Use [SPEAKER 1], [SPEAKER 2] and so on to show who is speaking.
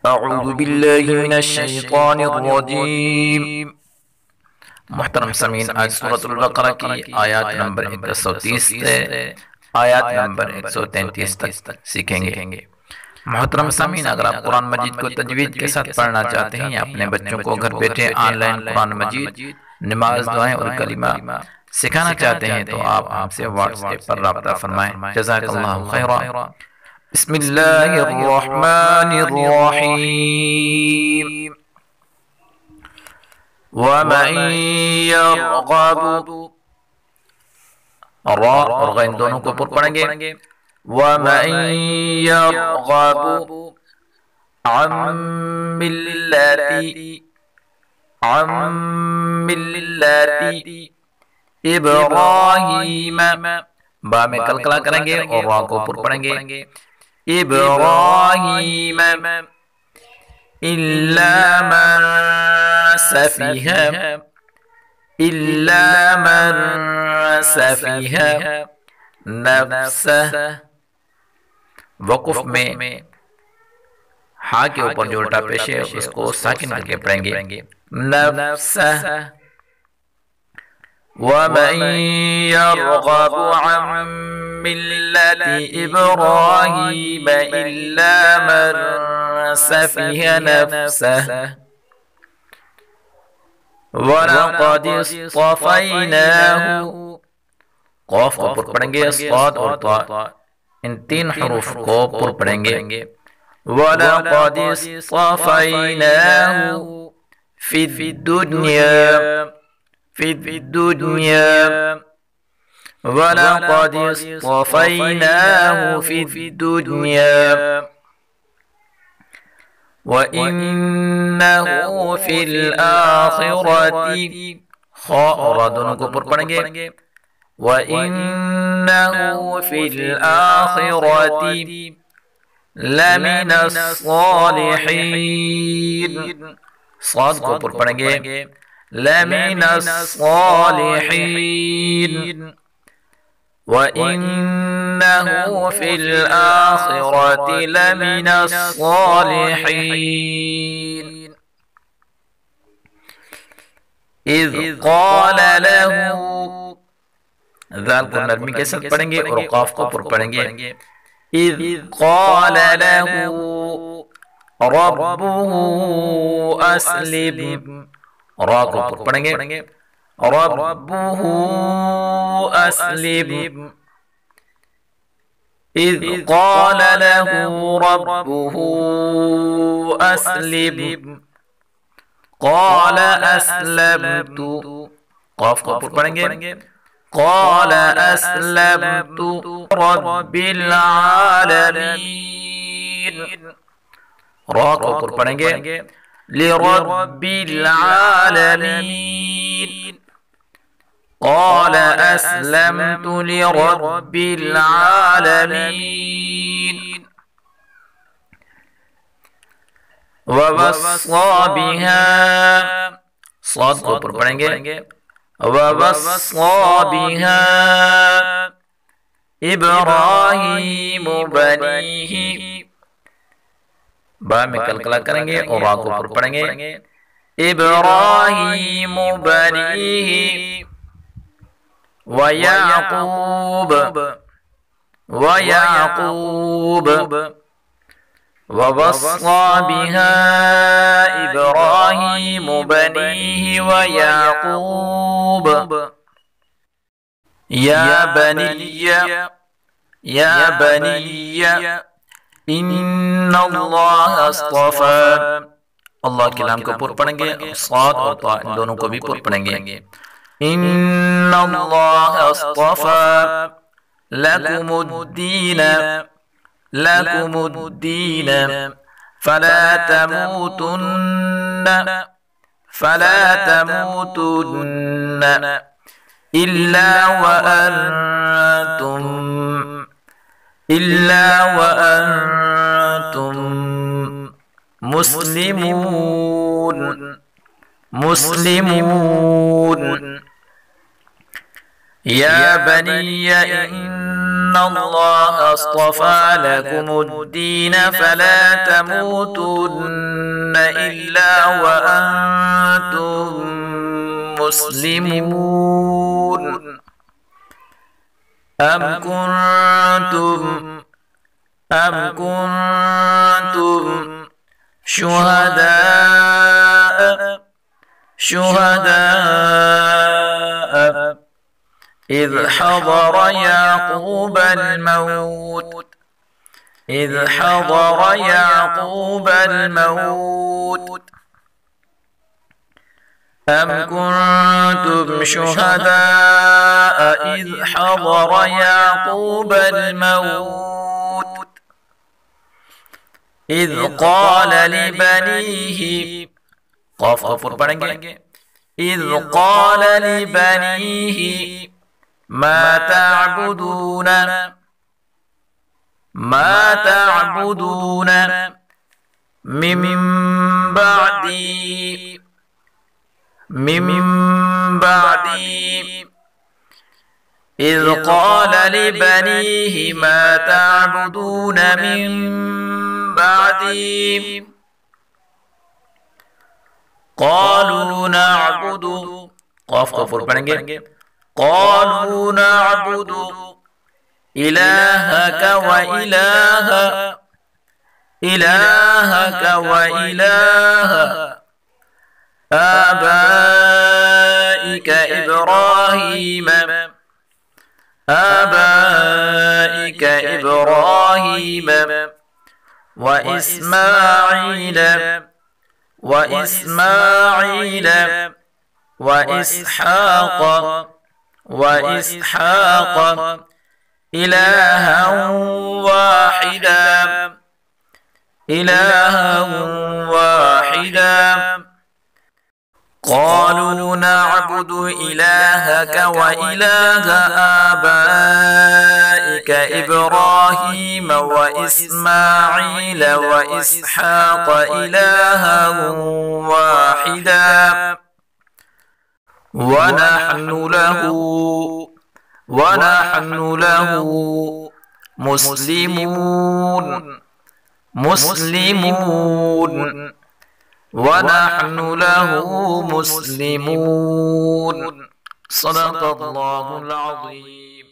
[SPEAKER 1] اعوذ باللہ من الشیطان الرجیم۔ محترم سامعین، آج سورۃ البقرہ کی آیات نمبر 130 سے آیات نمبر 133 تک سیکھیں گے۔ محترم سامعین، اگر آپ قرآن مجید کو تجوید کے ساتھ پڑھنا چاہتے ہیں یا اپنے بچوں کو گھر بیٹھے آن لائن قرآن مجید، نماز، دعائیں اور کلمہ سکھانا چاہتے ہیں تو آپ ہم سے واٹس ایپ پر رابطہ فرمائیں۔ جزاک اللہ خیرا۔ بسم اللہ الرحمن الرحیم۔ وَمَن يَرْغَبُ، را اور غین دونوں کو پر پڑھیں گے۔ وَمَن يَرْغَبُ عَن مِّلَّةِ ابراہیم، با میں کلکلا کریں گے اور را کو پر پڑھیں گے۔ ابراہیم الا من سفیہ نفسہ، وقف میں ہا کے اوپر جو الٹا پیش ہے اس کو ساکن کر کے پڑھیں گے، نفسہ۔ وَمَن يَرْغَبُ عَن مِّلَّةِ إِبْرَاهِيمَ إِلَّا مَن سَفِهَ نَفْسَهُ وَلَقَدِ اصْطَفَيْنَاهُ، قاف کو پر پڑھیں گے، صاد اور طا ان تین حروف کو پر پڑھیں گے۔ وَلَقَدِ اصْطَفَيْنَاهُ فِي الدُّنْيَا، وَلَقَدِ اصْطَفَيْنَاهُ فِي الدُّنْيَا وَإِنَّهُ فِي الْآخِرَةِ، خا اور را دونوں کو پر پڑھیں گے۔ وَإِنَّهُ فِي الْآخِرَةِ لَمِنَ الصَّالِحِينَ، صاد کو پر پڑھیں گے، لَمِنَ الصَّالِحِينَ وَإِنَّهُ فِي الْآخِرَةِ لَمِنَ الصَّالِحِينَ اِذْ قَالَ لَهُ، ذال کو نرمی کے ساتھ پڑھیں گے اور قاف کو پر پڑھیں گے۔ اِذْ قَالَ لَهُ رَبُّهُ أَسْلِمْ، را کو پر پڑھیں گے، رَبُّهُ أَسْلِمْ۔ اِذْ قَالَ لَهُ رَبُّهُ أَسْلِمْ قَالَ أَسْلَمْتُ، قاف کو پر پڑھیں گے، قَالَ أَسْلَمْتُ رَبِّ الْعَالَمِينَ، را کو پر پڑھیں گے، لِرَبِّ الْعَالَمِينَ قَالَ أَسْلَمْتُ لِرَبِّ الْعَالَمِينَ وَوَصَّى بِهَا، صاد کو پر پڑھیں گے، وَوَصَّى بِهَا إِبْرَاهِيمُ بَنِيهِ، با میں کلکلا کریں گے اور را کو پر پڑھیں گے، إِبْرَاهِيمُ بَنِيهِ وَيَعْقُوبَ وَوَصَّى بِهَا إِبْرَاهِيمُ بَنِيهِ وَيَعْقُوبَ يَا بَنِيَّ إِنَّ اللَّهَ اصْطَفَى، اللہ کے نام کو پر پڑھیں گے، صاد اور طا ان دونوں کو بھی پر پڑھیں گے۔ إِنَّ اللَّهَ اصْطَفَى لَكُمُ الدِّينَ فَلَا تَمُوتُنَّ إِلَّا وَأَنْتُمْ مسلمون۔ يَا بَنِيَّ إِنَّ إن الله اصطفى لكم الدين فلا تموتن إلا وأنتم مسلمون أم كنتم شهداء إذ حضر يعقوب الموت أم كنتم شهداء إذ حضر يعقوب الموت إذ قال لبنيه إذ قال لبنيه ما تعبدون من بعدي إذ قال لبنيه ما تعبدون من بعدي قالوا نعبد إلهك وإله آبائك إبراهيم وإسماعيل وإسحاق إلها واحدا قالوا نعبد إلهك وإله آبائك إبراهيم وإسماعيل وإسحاق إلها واحدا ونحن له مسلمون صدق الله العظيم.